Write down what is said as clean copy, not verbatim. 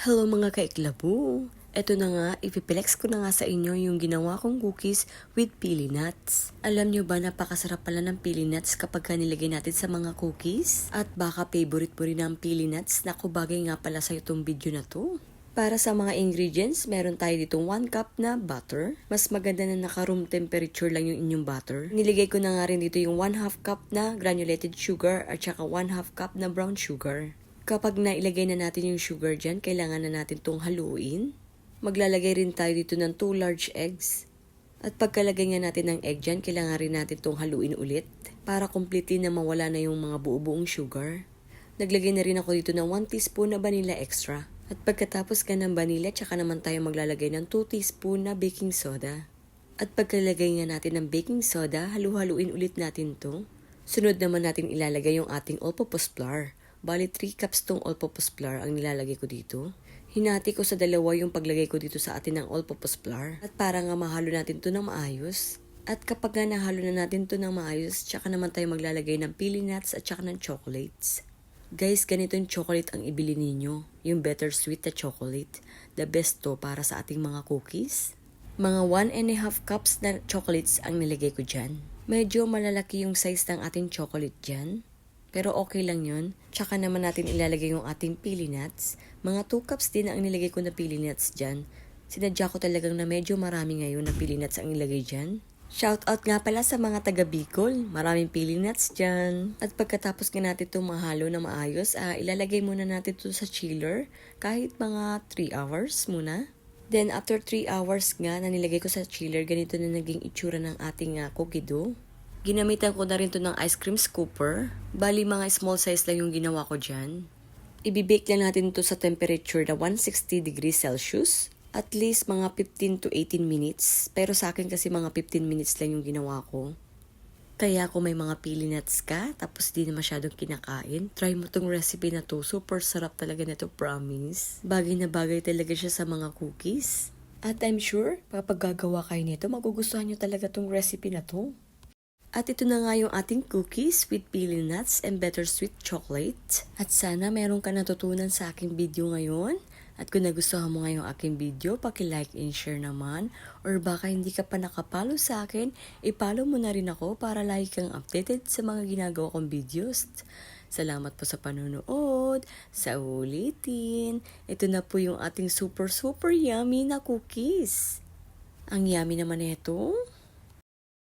Hello mga kaiklabo! Eto na nga, ipiplex ko na nga sa inyo yung ginawa kong cookies with pili nuts. Alam nyo ba napakasarap pala ng pili nuts kapag nilagay natin sa mga cookies? At baka favorite mo rin ang pili nuts. Naku, bagay nga pala sa itong video na to. Para sa mga ingredients, meron tayo ditong 1 cup na butter. Mas maganda na naka-room temperature lang yung inyong butter. Niligay ko na nga rin dito yung 1/2 cup na granulated sugar at saka 1/2 cup na brown sugar. Kapag nailagay na natin yung sugar dyan, kailangan na natin itong haluin. Maglalagay rin tayo dito ng 2 large eggs. At pagkalagay nga natin ng egg dyan, kailangan rin natin itong haluin ulit para completely na mawala na yung mga buo-buong sugar. Naglagay na rin ako dito ng 1 teaspoon na vanilla extra. At pagkatapos ka ng vanilla, tsaka naman tayo maglalagay ng 2 teaspoon na baking soda. At pagkalagay nga natin ng baking soda, halu-haluin ulit natin to. Sunod naman natin ilalagay yung ating all-purpose flour. Bali 3 cups tong all-purpose flour ang nilalagay ko dito. Hinati ko sa dalawa yung paglagay ko dito sa atin ng all-purpose flour. At para nga mahalo natin to ng maayos. At kapag nga nahalo na natin to ng maayos, tsaka naman tayo maglalagay ng pili nuts at tsaka ng chocolates. Guys, ganito yung chocolate ang ibili ninyo. Yung bittersweet na chocolate. The best to para sa ating mga cookies. Mga 1.5 cups na chocolates ang nilagay ko dyan. Medyo malalaki yung size ng ating chocolate dyan. Pero okay lang yun. Tsaka naman natin ilalagay yung ating pili nuts. Mga 2 cups din ang nilagay ko na pili nuts dyan. Sinadya ko talagang na medyo marami ngayon na pili nuts ang ilagay dyan. Shoutout nga pala sa mga taga Bicol. Maraming pili nuts dyan. At pagkatapos nga natin itong mahalo na maayos, ilalagay muna natin ito sa chiller. Kahit mga 3 hours muna. Then after 3 hours nga na nilagay ko sa chiller, ganito na naging itsura ng ating cookie dough. Ginamitan ko na rin to ng ice cream scooper. Bali mga small size lang yung ginawa ko dyan. Ibibake lang natin to sa temperature na 160 degrees Celsius. At least mga 15 to 18 minutes. Pero sa akin kasi mga 15 minutes lang yung ginawa ko. Kaya kung may mga pili nuts ka, tapos di na masyadong kinakain, try mo tong recipe na to. Super sarap talaga na to, promise. Bagay na bagay talaga siya sa mga cookies. At I'm sure, kapag gagawa kayo nito, magugustuhan nyo talaga tong recipe na to. At ito na nga yung ating cookies with pili nuts and bittersweet chocolate. At sana meron ka natutunan sa aking video ngayon. At kung nagustuhan mo ngayong aking video, paki-like and share naman. Or baka hindi ka pa nakapalo sa akin, ipalo mo na rin ako para lagi kang updated sa mga ginagawa kong videos. Salamat po sa panonood. Sa ulitin, ito na po yung ating super yummy na cookies. Ang yummy naman ito.